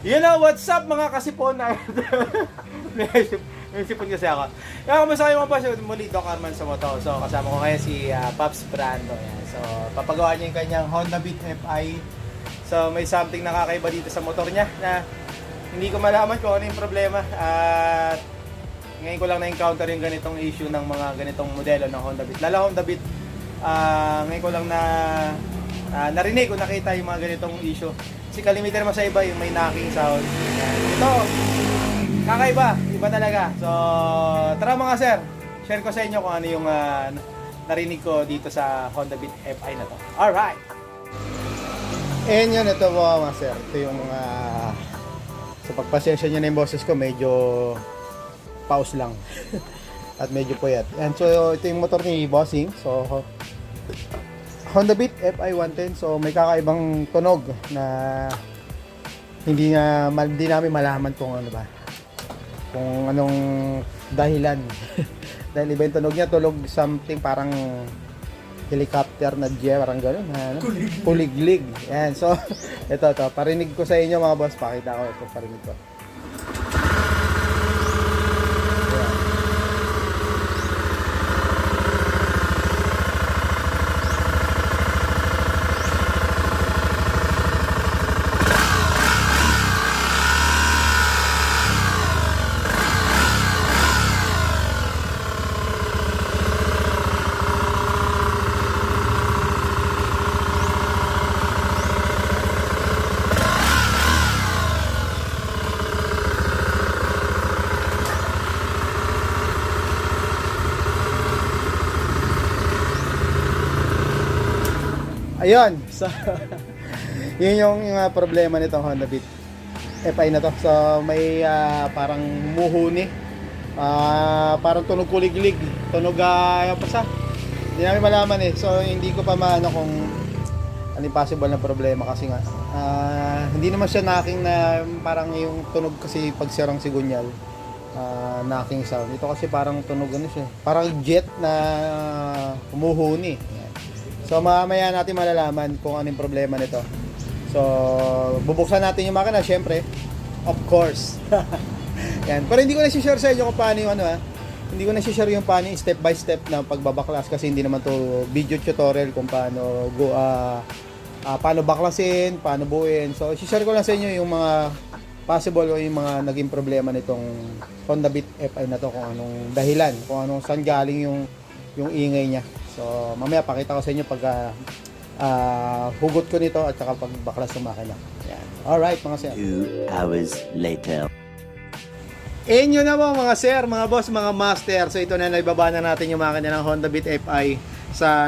You know, what's up mga kasipon na may sipon kasi ako. Kaya kumusta kayo mga boss? Muli, Doc Arman sa moto. So, kasama ko ngayon si Pops Brando. Yan. So, papagawa niya yung kanyang Honda Beat FI. So, may something nakakaiba dito sa motor niya na hindi ko malaman kung ano yung problema. At ngayon ko lang na-encounter yung ganitong issue ng mga ganitong modelo ng Honda Beat. Lalo Honda Beat, ngayon ko lang narinig o nakita yung mga ganitong issue. Kasi kalimitan naman sa iba yung may knocking sound. Yan. Ito, kakaiba, iba talaga. So, tara mga sir, share ko sa inyo kung ano yung narinig ko dito sa Honda Beat FI na to. Alright! And yun, ito po mga sir. Ito yung mga sa pagpasensya nyo na yung boses ko, medyo pause lang. At medyo puyat. And so, ito yung motor ni Bossing. So, Honda Beat FI 110. So, may kakaibang tunog na hindi namin malaman kung ano ba. Kung anong dahilan. Dahil iba yung tunog niya, tulog something parang helicopter na jet, parang gano'n. Ano? Kuliglig. Yan. So, ito. Parinig ko sa inyo mga boss. Pakita ko ito. Parinig ko. Ayun, so yun yung problema nitong Honda Beat FI na to. So may parang muhuni, parang tunog kuliglig, tunog basta hindi namin malaman eh. So hindi ko pa maano kung ano possible na problema kasi nga hindi naman siya knocking na parang yung tunog kasi pag sirang sigunyal, knocking sound. Ito kasi parang tunog ano siya, parang jet na humuhuni. So mamaya natin malalaman kung ano yung problema nito. So bubuksan natin yung makina, syempre. Of course. Yan. Pero hindi ko na i-share sa inyo kung paano yung hindi ko na i-share yung paano yung step by step na pagbabaklas kasi hindi naman to video tutorial kung paano paano baklasin, paano buuin. So i-share ko lang sa inyo yung mga possible o yung mga naging problema nitong Honda Beat FI na to, kung anong dahilan, kung anong saan galing yung ingay niya. So, mamaya pakita ko sa inyo pag hugot ko nito at saka pagbaklas ng makina. Yan. Alright, mga sir. 2 hours later. Inyo na po mga sir, mga boss, mga master. So, ito na naibaba na natin yung makina ng Honda Beat FI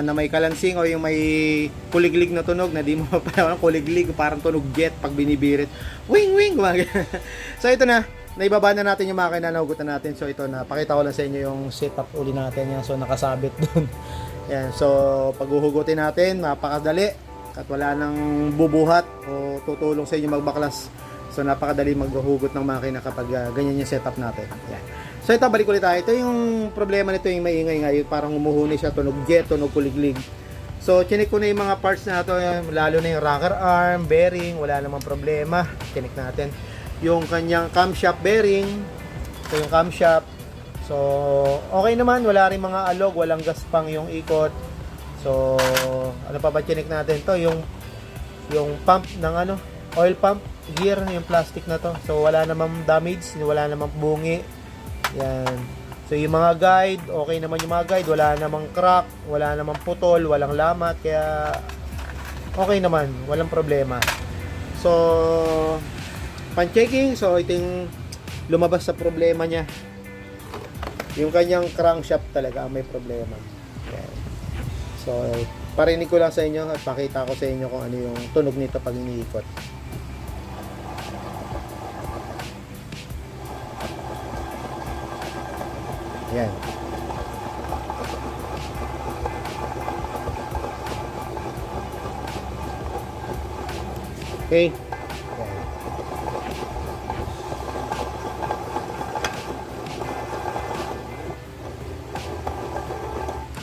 na may kalansing o yung may kuliglig na tunog na di mo parang kuliglig, parang tunog jet pag binibirit. Wing, wing! So, ito na. Naibaba na natin yung makina, nahugutan natin. So, ito na. Pakita ko lang sa inyo yung setup uli natin. Yan. So, nakasabit dun. Yan, so paghuhugutin natin, napakadali at wala nang bubuhat o tutulong sa inyo magbaklas. So napakadali maghuhugot ng makina kapag ganyan yung setup natin. Yan. So ito, balik ulit tayo. Ito yung problema nito, yung maingay nga, yung parang humuhuni siya, tunog jet, tunog kuliglig. So chinik ko na yung mga parts na ito, lalo na yung rocker arm, bearing, wala namang problema. Chinik natin yung kanyang camshaft bearing. Ito yung camshaft. So, okay naman, wala rin mga alog, walang gaspang yung ikot. So, ano pa ba chinik natin to? Yung pump ng oil pump gear, yung plastic na to. So, wala namang damage, wala namang bungi. Yan. So, yung mga guide, okay naman yung mga guide, wala namang crack, wala namang putol, walang lamat, kaya okay naman, walang problema. So, pan-checking, so ito yung lumabas sa problema niya. Yung kanyang crankshaft talaga may problema. Yan. So, parinig ko lang sa inyo at pakita ko sa inyo kung ano yung tunog nito pag iniikot. Yan. Okay.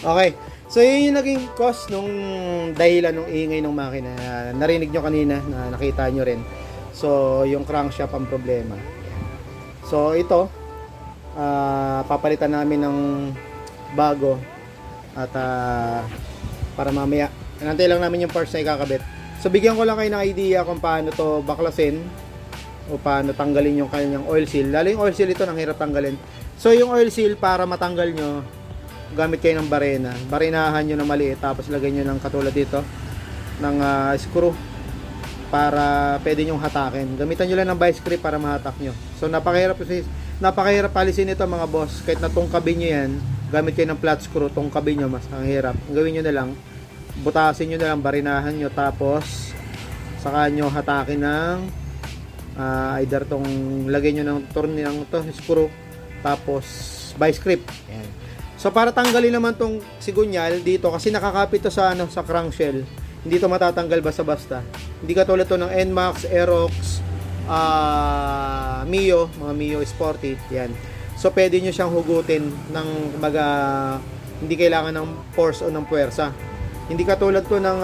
Okay. So yun yung naging cause nung dahilan ng ingay ng makina. Narinig nyo kanina, na nakita nyo rin. So, yung crankshaft ang problema. So, ito, papalitan namin ng bago at para mamaya, nantay lang namin yung parts na ikakabit. So, bigyan ko lang kayo ng idea kung paano to baklasin o paano tanggalin yung kanyang oil seal. Lalo yung oil seal ito, nang hirap tanggalin. So, yung oil seal, para matanggal nyo, gamit kayo ng barena. Barenahan nyo na maliit, tapos lagay nyo ng katulad dito ng screw para pwede nyong hatakin. Gamitan nyo lang ng vice grip para mahatak nyo. So napakahirap alisin ito mga boss. Kahit natungkabin nyo yan, gamit kayo ng flat screw, tungkabin nyo, mas ang hirap. Ang gawin nyo na lang, butasin nyo na lang, barenahan nyo, tapos saka nyo hatakin ng either tong lagay nyo ng torn ng to, screw, tapos vice grip. Ayan. So para tanggalin naman tong sigunyal dito, kasi nakakapit to sa sa crankshell. Hindi to matatanggal basta-basta. Hindi katulad to ng NMAX, Aerox, Mio, mga Mio Sporty, yan. So pwede nyo siyang hugutin ng kumbaga hindi kailangan ng force o ng puwersa. Hindi katulad to ng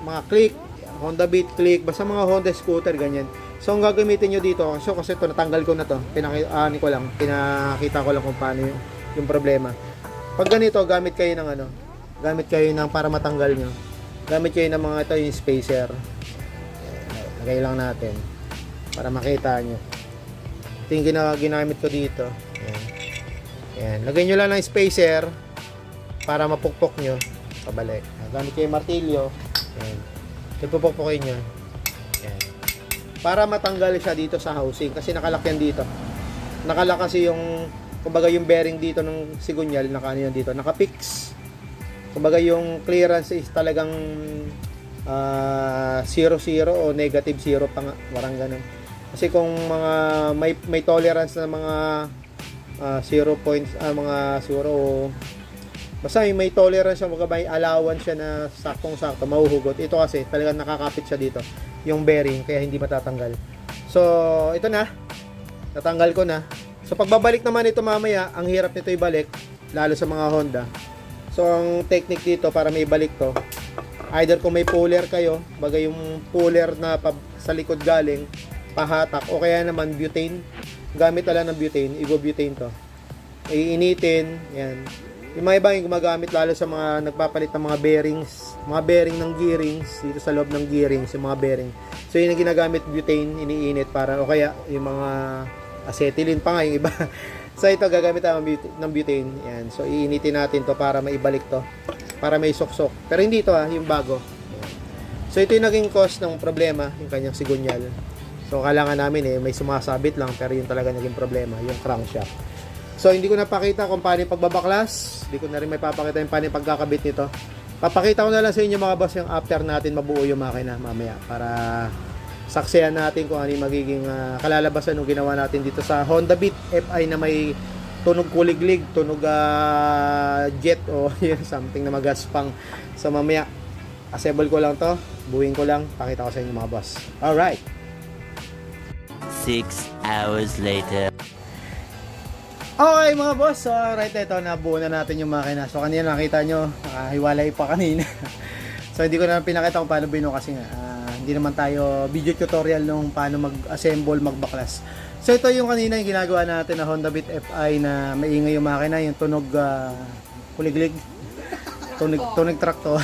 mga Click, Honda Beat, Click, basta mga Honda scooter ganyan. So ang gagamitin nyo dito, so kasi to natanggal ko na to, pinakita ko lang kung paano yung problema. Pag ganito, gamit kayo ng para matanggal nyo. Gamit kayo ng mga ito yung spacer. Lagay lang natin para makita nyo. Ito yung ginamit ko dito. Ayan. Lagay nyo lang ng spacer para mapukpok nyo. Pabalik. Gamit kayo yung martilyo. Ayan. Ipupukpokin nyo. Ayan. Para matanggal siya dito sa housing. Kasi nakalak yan dito. Nakalak kasi yung kumbaga yung bearing dito ng sigunyal, naka-ano yan dito, naka-fix. Kumbaga yung clearance is talagang 0-0 o negative 0 pa nga, parang ganun. Kasi kung mga may tolerance na mga 0 points, mga 0 basta may tolerance siya, may allowance siya na saktong-sakto, mahuhugot. Ito kasi talagang nakakapit siya dito, yung bearing, kaya hindi matatanggal. So, ito na, natanggal ko na. So pagbabalik naman ito mamaya, ang hirap nito ibalik, lalo sa mga Honda. So ang technique dito para may balik to, either kung may puller kayo, bagay yung puller na sa likod galing, pahatak, o kaya naman butane, gamit lang ng butane, ibo-butane to. Iinitin, yan. Yung mga iba yung gumagamit lalo sa mga nagpapalit ng mga bearings, mga bearing ng gearings, dito sa loob ng gearings, yung mga bearing. So yun ang ginagamit, butane, iniinit para, o kaya yung mga acetylene pa nga yung iba. So ito gagamit tayo ng butane. Yan. So iinitin natin to para maibalik to. Para may suksok. Pero hindi ito yung bago. Yan. So ito yung naging cause ng problema, yung kanyang sigunyal. So kailangan namin may sumasabit lang pero yun talaga naging problema, yung crankshaft. So hindi ko napakita kung paano yung pagbabaklas. Hindi ko na rin may papakita yung paano yung pagkakabit nito. Papakita ko na lang sa inyo mga boss yung after natin mabuo yung makina mamaya para saksihan natin kung ano yung magiging kalalabasan ng ginawa natin dito sa Honda Beat FI na may tunog kuliglig, tunog jet o something na magaspang. So mamaya, assemble ko lang to, buuin ko lang, pakita ko sa inyo mga boss. Alright. 6 hours later. Okay mga boss, so right ito, nabuo na natin yung makina. So kanina nakita nyo, hiwalay pa kanina. So hindi ko na pinakita kung paano binuo kasi nga hindi naman tayo video tutorial nung paano mag-assemble, magbaklas. So ito yung kanina yung ginagawa natin na Honda Beat FI na maingay yung makina, yung tunog kuliglig, tunog truck to.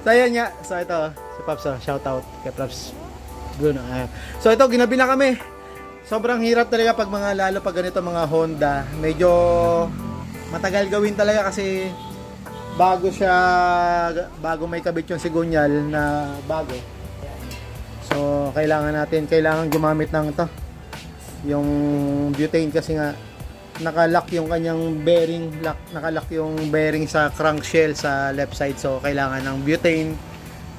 So ayan nga, so ito si Pops, shout out kay Pops Bruno. So ito ginabi na kami. Sobrang hirap talaga pag lalo pag ganito mga Honda, medyo matagal gawin talaga kasi bago may kabit yung sigunyal na bago. So kailangan gumamit ng to yung butane kasi nga nakalock yung kanyang bearing, nakalock yung bearing sa crankshell sa left side. So kailangan ng butane.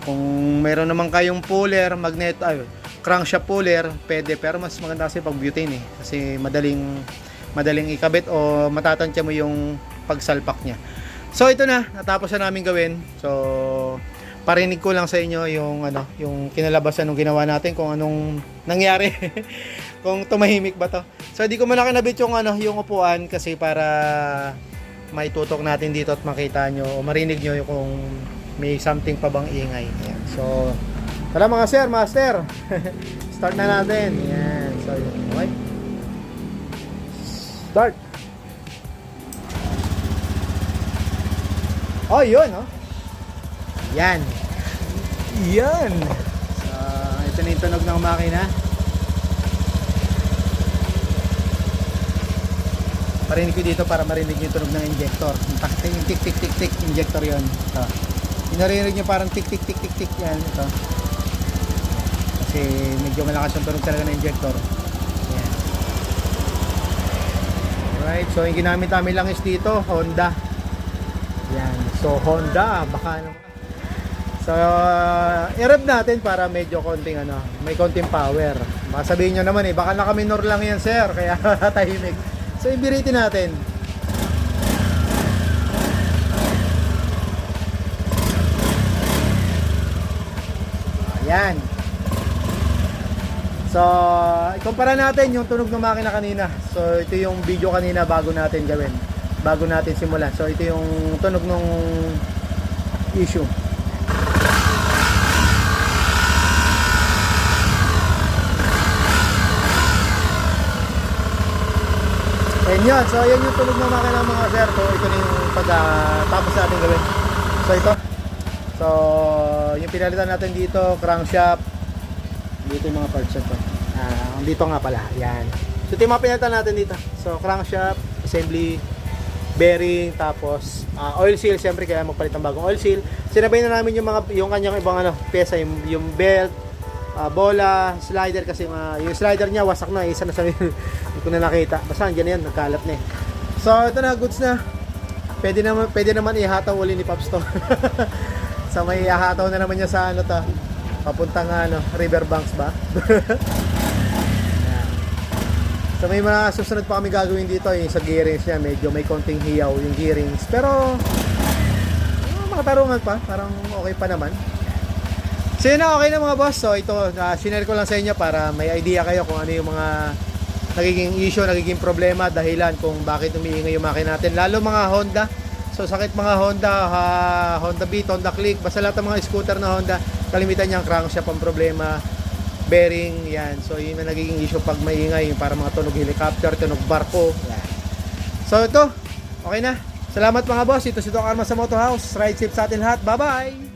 Kung meron naman kayong puller, crankshaft puller, pwede, pero mas maganda kasi pag butane kasi madaling ikabit o matatansya mo yung pagsalpak niya. So ito na, natapos na namin gawin. So parinig ko lang sa inyo yung kinalabasan ng ginawa natin, kung anong nangyari. Kung tumahimik ba to. So hindi ko muna kinabit yung upuan kasi para maitutok natin dito at makita nyo o marinig nyo kung may something pa bang ingay. Ayan. So tara mga sir, master. start na natin. Yan. So, okay. Start. Oh, yun, oh. Yan. Yan. So, ito na yung tunog ng makina. Parinig ko dito para marinig yung tunog ng injector. Yung tik tik tik tik injector yun. Ito. Yung narinig nyo parang tik tik tik tik tik yan. Ito. Kasi medyo malakas yung tunog talaga ng injector. Yan. Alright. So yung ginamit namin lang is dito, Honda. Yan. So Honda. Baka naman. So i-rev natin para medyo konting ano, may konting power. Baka sabihin nyo naman baka naka-minor lang yan sir. Kaya tahimik. So, ibiritin natin. Ayan. So, ikumpara natin yung tunog ng makina kanina. So, ito yung video kanina bago natin gawin. Bago natin simulan. So, ito yung tunog ng issue. And yun, so yan yung tunog ng makina mga sir. So ito na yung pagkatapos natin gawin. So ito. So yung pinalitan natin dito, crankshaft. Dito yung mga parts ito. Dito nga pala, yan. So ito yung mga pinalitan natin dito. So crankshaft, assembly, bearing, tapos oil seal. Siyempre kaya magpalit ng bagong oil seal. Sinabay na namin yung kanyang ibang pyesa, yung belt, bola, slider kasi yung slider niya wasak na, isa na sa hindi ko na nakita. Basta andyan na yan, nagkalat na eh. So ito na, goods na. Pwede naman ihataw uli ni Pops to. So may ihataw na naman niya sa ano to, papuntang Riverbanks ba? So may mga susunod pa kami gagawin dito yung sa gearings niya, medyo may konting hiyaw yung gearings. Pero mga tarungan pa, parang okay pa naman. So yun na, okay na mga boss. So ito, sinare ko lang sa inyo para may idea kayo kung ano yung mga nagiging issue, nagiging problema, dahilan kung bakit umiingay yung makina natin. Lalo mga Honda. So sakit mga Honda, Honda Beat, Honda Click, basta lahat ng mga scooter na Honda, kalimitan niyang crankshaft ang problema, bearing, yan. So yun na nagiging issue pag maingay, yung para mga tunog helicopter, tunog barko. Yan. So ito, okay na. Salamat mga boss. Ito si Doc Arman sa Moto House. Ride safe sa atin lahat. Bye-bye!